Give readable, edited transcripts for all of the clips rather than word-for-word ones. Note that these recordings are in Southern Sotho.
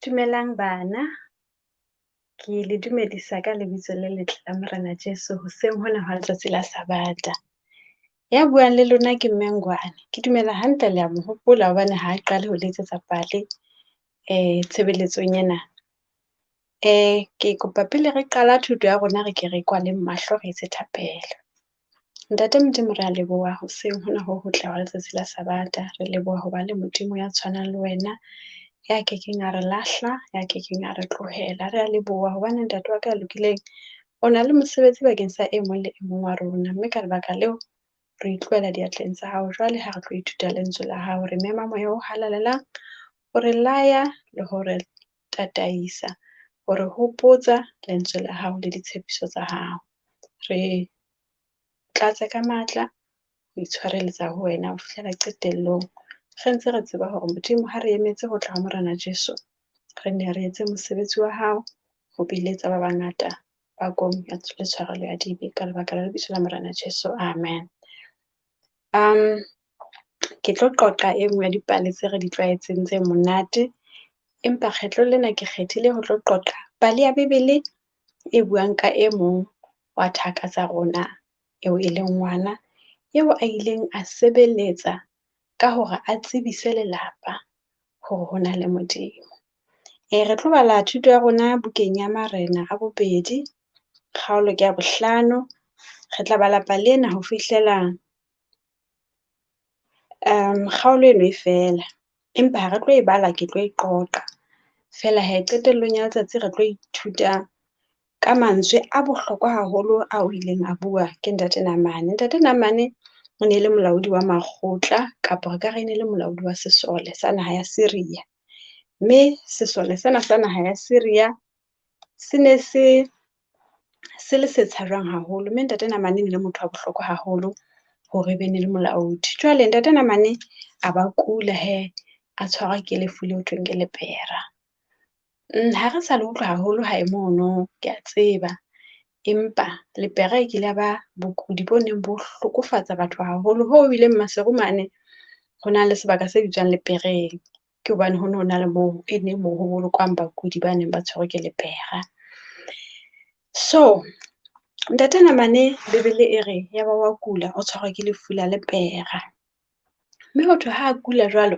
Dumelang bana, ke le dumedisa ka lebitso le letle la Morena Jesu hoseng hona hwa letsatsi la Sabata. Ya buang le lona ke mme Ngwane. Ke dumela hantle le a mo hopola hobane ha qale ho letsetsa pale tshebeletsong ena. Ke kopa pele re qala thuto ya rona re ke re kwaleng mahlo re etse thapelo. Ntate Modimo re a leboha hoseng hona ho hotle hwa letsatsi la Sabata. Re leboha hoba le Modimo ya tshwanang le wena, ya kekeng a re lahla, ya kekeng a re tlohela. Re a leboha hobane ntate wa ka ya lokileng, o na le mosebetsi bakeng sa e mong le e mong wa rona. Mme ka lebaka leo re itlohela diatleng tsa hao. Jwale ha re tlo ithuta lentswe la hao, re mema moya o halalelang ho re laya le ho re tataisa, ho re hopotsa lentswe la hao le ditshepiso tsa hao. Re tlatse ka matla ho itshwareletsa ho wena ho fihlela qetellong. Re ntse re tseba hore Modimo ha re emetse ho tla ho Morena Jesu, re ne re etse mosebetsi wa hao ho biletsa ba bangata ba ya le tshwarelo ya dibe ka lebaka la lebitso la Morena Jesu. Amen. Ke tlo qoqa e nngwe ya dipale tse re di tlwaetseng tse monate, empa kgetlo lena ke kgethile ho tlo qoqa pale ya Bebele e buang ka e mong wa thaka tsa rona, eo e leng ngwana eo a ileng a sebeletsa ka hore a tsebise lelapa hore ho na le Modimo. Re tlo bala thuto ya rona bukeng ya Marena a 2, kgaolo ke ya 5. Re tla bala pale ena ho fihlela kgaolo eno e fela, empa ha re tlo e bala, ke tlo e qoqa fela hee. Qetellong ya letsatsi re tlo ithuta ka mantswe a bohlokwa haholo ao ileng a bua ke Ntate Namane. Ntate Namane o ne le molaodi wa makgotla, kapa re ka re ne le molaodi wa sesole sa naha ya Syria. Mme sesole sena sa naha ya Syria se ne se le setsha jwang haholo, mme Ntate Namane ne le motho wa bohlokwa haholo hore ebe ne le molaodi. Jwale Ntate Namane a ba kula hee, a tshwarwa ke lefu le hothweng ke lepera. Ha re sa le utlwa haholo hae mono, ke a tseba, empa lepera e kile ya ba bokudi bo neng bo hlokofatsa batho haholo, hoo bileng Maseru mane ho na le sebaka se bitswang Lepereng. Ke hobane ho no na le moo e neng moo ho bolokwang bakudi ba neng ba tshwerwe ke lepera. So Ntate Namane Bebele e re ya ba wa kula, o tshwarwa ke lefu la lepera. Mme hothwe ha a kula jwalo,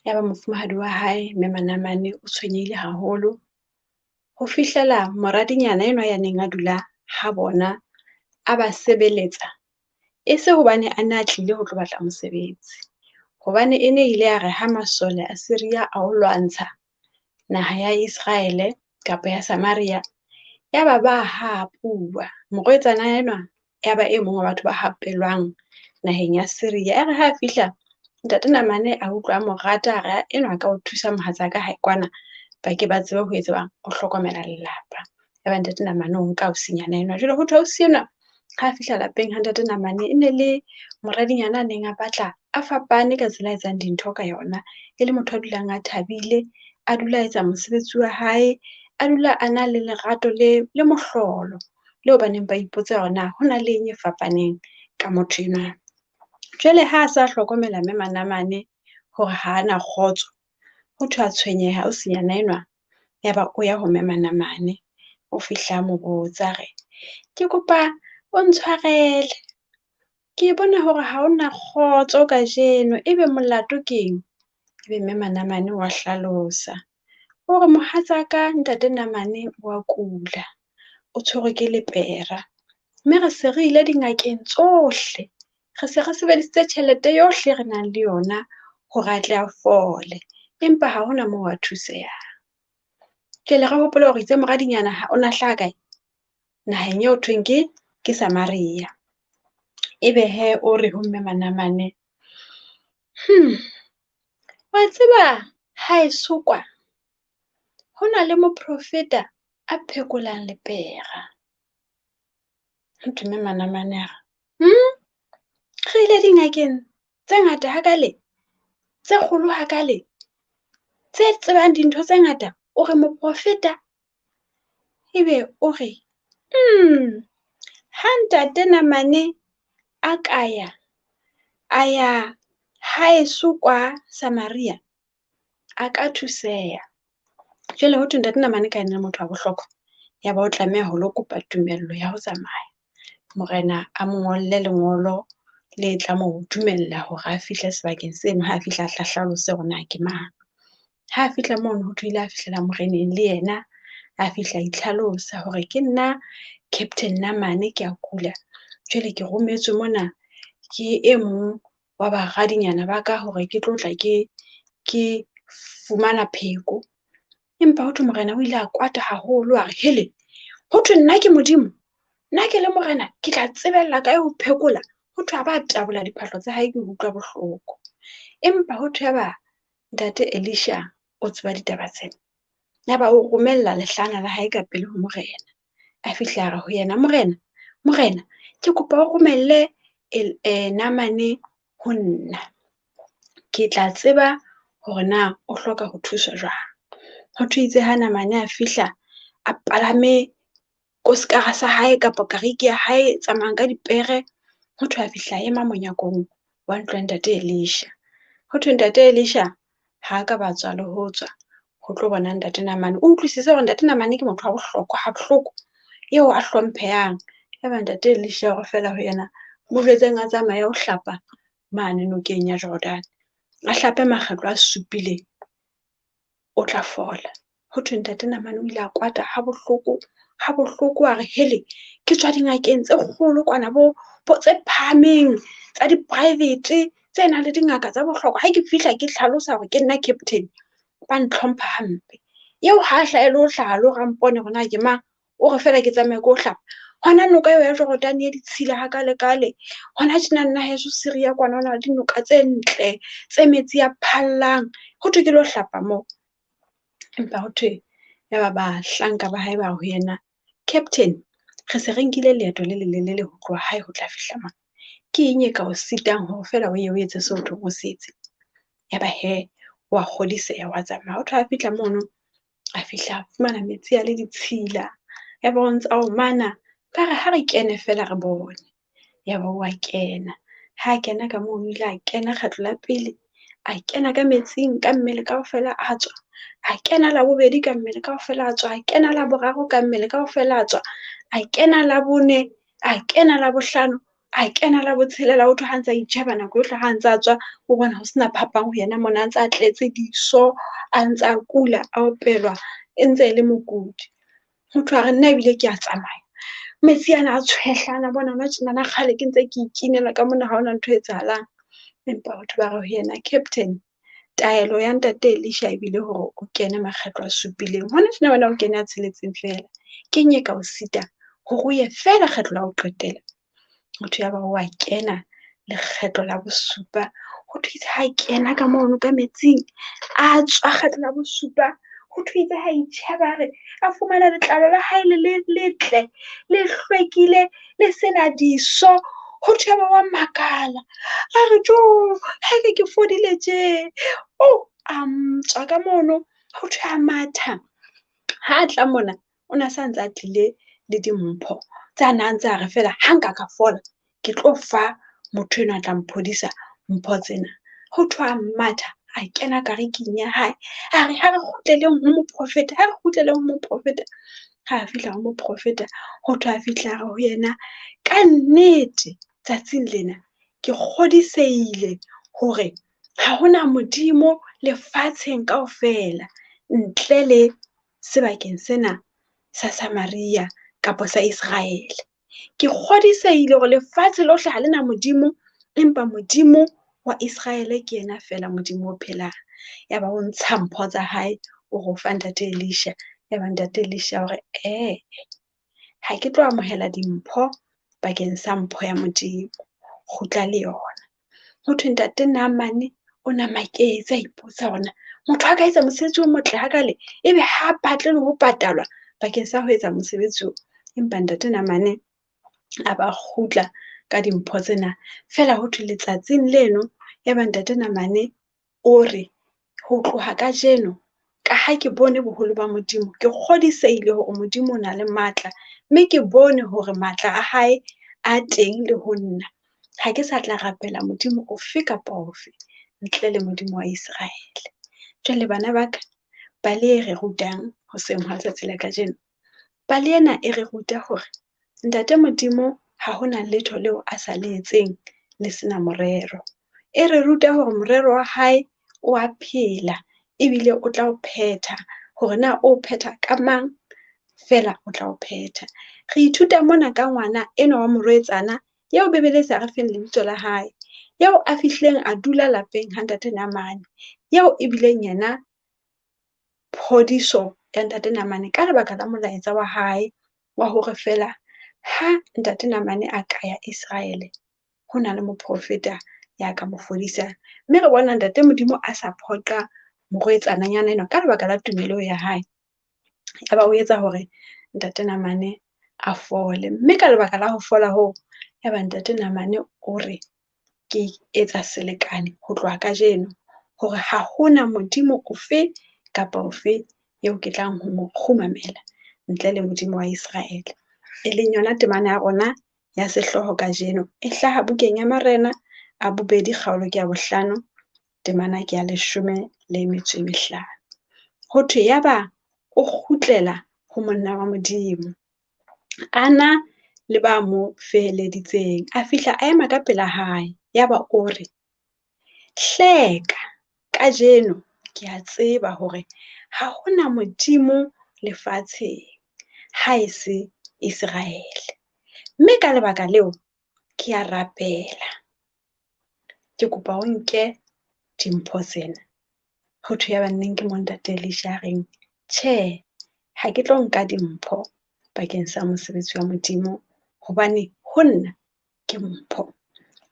ya ba mofumahadi wa hae mme Manamane o tshwenyehile haholo, ho fihlela moradinyana enwa ya neng a dula ha bona a ba sebeletsa, e se hobane a ne a tlile ho tlo batla mosebetsi, hobane e ne ile ya re ha masole a Syria a o lwantsha naha ya Israel kapa ya Samaria, ya ba hapuwa. Morwetsana enwa ya ba e mong wa batho ba hapelwang naheng ya Syria. Ya re ha fihla Ntate Namane a utlwa a mo rata, a re enwa a ka o thusa mohatsaka hae kwana, ba ke ba tsebe ho etsa bang, o hlokomela lelapa. Ya ba Ntate Namane o nka ausinyana enwa. Jwale hothwe ausi enwa ha fihla lapeng ha Ntate Namane, e ne le moradinyana a neng a batla a fapane ka tsela a etsang dintho ka yona, e le motho a dulang a thabile, a dula a etsa mosebetsi wa hae, a dula a na le lerato le mohlolo, leo baneng ba ipotsa hore na ho na le eng e fapaneng ka motho enwa. Jwale ha a sa hlokomela mme Manamane hore ha ana kgotso, hothwe a tshwenyeha ausinyana enwa, ya ba o ya ho mme Manamane, o fihla a mo botsa re, ke kopa o ntshwarele, ke bona hore ha ona kgotso kajeno, ebe molato keng? Ebe mme Manamane wa hlalosa hore mohatsaka Ntate Namane wa kula, o tshwerwe ke lepera, mme re se re ile dingakeng tsohle, re se re sebedisitse tjhelete yohle re nang le yona hore a tle a fole, empa ha hona moo a thuseha. Jwale re hopole hore itse moradinyana o na hlaha kae? Naheng eo hothweng ke Samaria. Ebe hee o re ho mme Manamane, wa tseba haeso kwa, ho na le moprofeta a phekolang lepera. Hothwe mme Manamane a re, re ile dingakeng tse ngata hakale, tse kgolo hakale, tse tsebang dintho tse ngata, o re moprofeta? Ebe o re, ha Ntate Namane a ka ya haeso kwa Samaria, a ka thuseha. Jwale ho thwe ntate Namane ka ena motho wa bohlokwa, yaba o tlameha ho lo kopa tumello ya ho tsamaya. Morena a mo ngolle lengolo le tla mo dumella hore a fihle sebakeng seno, ha a fihla a tla hlalose hore na ke mang. Ha a fihla mono ho thwe ile a fihlela moreneng le yena a fihla a itlhalosa hore ke nna Captain Namane, ke a kula. Jwale ke rometswe mona ke e mong wa baradinyana ba ka hore ke tlo tla ke fumana pheko. Empa ho thwe morena o ile a kwata haholo a re hele, ho thwe nna ke Modimo, nna ke le morena ke tla tsebella kae ho phekola. Ho thwe a ba tabola diphahlo tsa hae ke utlwa bohloko. Empa ho thwe yaba ntate Elisha o tseba ditaba tsena, yaba o romella lehlana la hae ka pele ho morena. A fihla a re ho yena, morena ke kopa o romelle Namane ho nna, ke tla tseba hore na o hloka ho thuswa jwang. Ho thwe itse ha Namane a fihla a palame kosikara sa hae kapa kariki ya hae e tsamayang ka dipere, ho thwe a fihla a ema monyakong wa ntlo ya ntate Elisha. Ho thwe ntate Elisha ha ka ba tswa le ho tswa ho tlo bona ntate Namane. O utlwisise hore ntate Namane ke motho wa bohlokwa ha bohloko eo a hlomphehang. Yaba ntate Elisha hore fela ho yena mo jwetseng a tsamaye ho hlapa mane nokeng ya Jordan, a hlape makgetlo a supileng, o tla fola. Ho thwe ntate Namane o ile a kwata ha bohloko a re hele, ke tswa dingakeng tse kgolo kwana bo tse phahameng tsa di-private tse nang le dingaka tsa bohlokwa. Ha ke fihla ke hlalosa hore ke nna captain, ba ntlhompha hampe. Eo ha a hlahele ho hlaha le hore a mpone hore na ke mang, o re fela ke tsamaye ke ho hlapa. Hona noka eo ya Jordan ya ditshila ha kale, hona tjena nna heso Syria kwana hona le dinoka tse ntle tse metsi a phallang. Ho thwe ke lo hlapa moo. Empa ho thwe yaba bahlanka ba hae ba ho yena, Captain, re se re nkile leeto le lelelele ho tloha hae ho tla fihla mang. Ke eng e ka o sitang hore fela o ye o etse seo thweng o se etse? Yaba hee wa kgodiseha wa tsamaya. Ho thwe a fihla mono, a fihla a fumana metsi a le ditshila. Yaba o ntsa o mana, ba re ha re kene fela re bone. Yaba wa kena, ha kena ka moo o ile a kena kgetlo la pele, a kena ka metsing ka mmele kaofela a tswa. A kena la bobedi ka mmele kaofela a tswa, a kena la boraro ka mmele kaofela a tswa, a kena la bone, a kena la bohlano, a kena la botshelela. Ho thwe ha ntse a itjheba nako yohle ha ntse a tswa, o bona ho sena phapang ho yena mona, a ntse a tletse diso, a ntse a kula, a opelwa e ntse e le mokudi. Ho thwe a re nna ebile ke a tsamaya, metsi ana a tshwehlana bona hona tjenana, kgale ke ntse ke ikinela ka mona ha hona ntho e etsahalang. Empa batho ba re ho yena, Captain, taelo ya ntate Elisha ebile hore o kene makgetlo a supileng. Hona tjena wena o kene a tsheletseng fela, ke eng e ka o sitang hore o ye fela kgetlo la ho qetela. Ho thwe yaba wa kena lekgetlo la bosupa. Ho thwe itse ha kena ka mono ka metsing, a tswa kgetlo la bosupa. Ho thwe itse ha itjheba re a fumana letlalo la hae le letle, le hlwekile, le sena diso. Ho thwe yaba wa makala, a re jo, ha ke fodile tje. A tswa ka mono, ho thwe a matha. Ha a tla mona, o na sa ntse a tlile le dimpho tsa nang tsa re fela ha nka ka fola, ke tlo fa motho enwa a tla mphodisa mpho tsena. Ho thwe a matha, a kena kariking ya hae, a re ha re kgutleleng ho moprofeta, ha re kgutleleng ho moprofeta. Ha a fihla ho moprofeta, ho thwe a fihla a re ho yena, ka nnete tsatsing lena ke kgodisehile hore ha hona Modimo lefatsheng kaofela ntle le sebakeng sena sa Samaria kapa sa Israel. Ke kgodisehile hore lefatshe lohle ha lena Modimo, empa Modimo wa Israel ke yena fela Modimo o phelang. Yaba o ntsha mpho tsa hae, o re o fa ntate Elisha. Yaba ntate Elisha hore ha ke tlo amohela dimpho bakeng sa mpho ya Modimo, kgutla le yona. Ho thwe ntate Namane o namaketse a ipotsa hore motho a ka etsa mosebetsi o motle hakale, ebe ha batle le ho patalwa bakeng sa ho etsa mosebetsi o. Empa ntate Namane a ba kgutla ka dimpho tsena. Fela ho thwe letsatsing leno, yaba ntate Namane o re ho tloha kajeno, ka ha ke bone boholo ba Modimo, ke kgodisehile hore Modimo o na le matla, mme ke bone hore matla a hae a teng le ho nna. Ha ke sa tla rapela Modimo ofe kapa ofe ntle le Modimo wa Israel. Jwale bana ba ka, pale e re rutang hoseng hwa letsatsi la kajeno. Pale ena e re ruta hore Ntate Modimo ha hona letho leo a sa le etseng le sena morero. E re ruta hore morero wa hae o a phela ebile o tla o phetha, hore na o phetha ka mang fela o tla o phetha. Re ithuta mona ka ngwana enwa wa morwetsana eo Bebele e sa re feng lebitso la hae, eo a fihlileng a dula lapeng ha ntate Naamane, eo e bileng yena phodiso ya ntate Naamane ka lebaka la molaetsa wa hae wa hore fela ha ntate Naamane a ka ya Israel, ho na le moprofeta ya ka mo fodisang. Mme re bona ntate Modimo a sa phoqa morwetsananyana enwa ka lebaka la tumelo ya hae, ya ba o etsa hore ntate Naamane a fole. Mme ka lebaka la ho fola hoo, ya ba ntate Naamane o re ke etsa selekane ho tloha kajeno hore ha hona Modimo ofe kapa ofe eo ke tlang ho mo kgumamela ntle le Modimo wa Israel. E leng yona temana ya rona ya sehloho kajeno, e hlaha bukeng ya Marena a 2 kgaolo ke ya 5, temana ke ya 15. Ho thwe yaba o kgutlela ho monna wa Modimo, ana le ba mo feheleditseng, a fihla a ema ka pela hae, yaba o re, hleka kajeno ke a tseba hore ha hona Modimo lefatsheng ha e se Israel. Mme ka lebaka leo ke a rapela. Ke kopa o nke dimpho tsena. Ho thwe ya banneng ke mo ntate Elisha a reng, tjhe, ha ke tlo nka dimpho bakeng sa mosebetsi wa Modimo hobane ho nna ke mpho.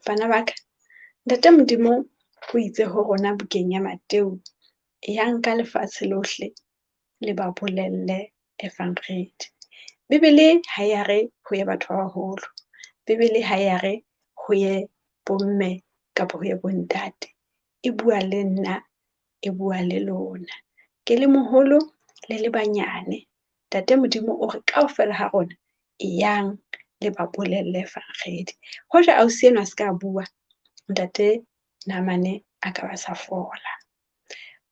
Bana ba ka, ntate Modimo o itse ho rona bukeng ya Mateo, ya nka lefatshe lohle le ba bolelle evangelii. Bebele ha ya re ho ye batho ba baholo, Bebele ha ya re ho ye bomme kapa ho ye bontate, e bua le nna, e bua le lona. Ke le moholo le le banyane, ntate Modimo o re kaofela ha rona e yang le ba bolelle evangelii. Hoja ausi enwa a se ka bua, ntate Naamane a ka ba sa fola.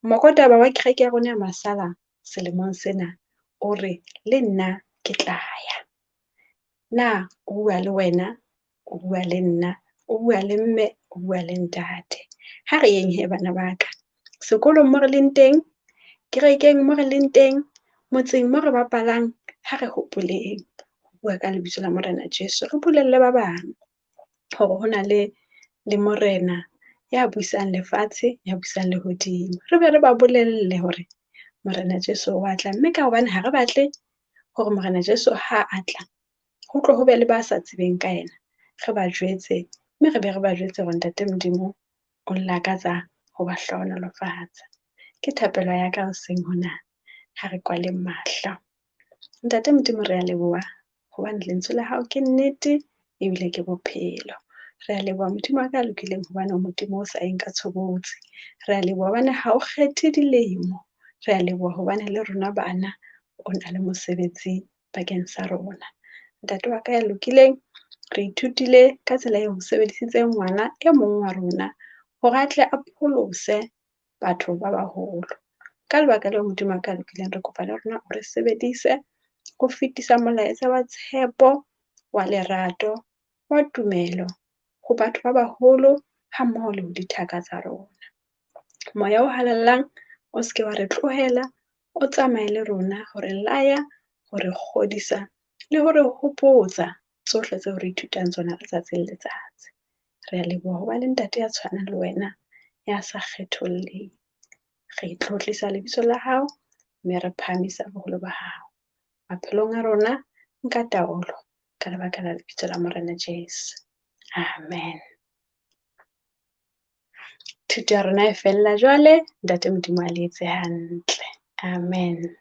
Mokotaba wa kereke ya rona ya Masala selemong sena o re, le nna ke tla ya. Na o bua le wena, o bua le nna, o bua le mme, o bua le ntate. Ha re yeng he bana ba ka, sekolong moo re leng teng, kerekeng moo re leng teng, motseng moo re bapalang, ha re hopoleng ho bua ka lebitso la Morena Jesu. Re bolelle ba bang hore ho na le Morena ya buisang lefatshe, ya buisang lehodimo. Re be re ba bolelle hore Morena Jesu wa tla, mme ka hobane ha re batle hore Morena Jesu ha a tla ho tlo ho be le ba sa tsebeng ka yena, re ba jwetse, mme re be re ba jwetse hore ntate Modimo o lakatsa ho ba hlohonolofatsa. Ke thapelo ya ka hoseng hona, ha re kwaleng mahlo. Ntate Modimo re a leboha hobane lentswe la hao ke nnete ebile ke bophelo. Re a leboha Modimo wa ka a lokileng hobane o Modimo o sa eng ka tshobotsi. Re a leboha hobane ha o kgethe dilemo. Re a leboha hobane le rona bana o na le mosebetsi bakeng sa rona. Ntate wa ka ya lokileng, re ithutile ka tsela eo o sebedisitseng ngwana e mong wa rona hore a tle a pholose batho ba baholo. Ka lebaka leo Modimo wa ka ya lokileng, re kopa le rona o re sebedise ho fetisa molaetsa wa tshepo, wa lerato, wa tumelo ho batho ba baholo ha mmoho le ho dithaka tsa rona. Moya o halellang o se ke wa re tlohela, o tsamaye le rona hore laya, hore kgodisa le hore hopotsa tsohle tseo re ithutang tsona letsatsi le letsatsi. Re a leboha hoba le ntate ya tshwanang le wena, ya sa kgetholleng. Re tlotlisa lebitso la hao, mme re phahamisa boholo ba hao maphelong a rona, nka taolo ka lebaka la lebitso la Morena Jesu. Amen. Thuto ya rona e fella jwale, ntate Modimo a le etse hantle. Amen.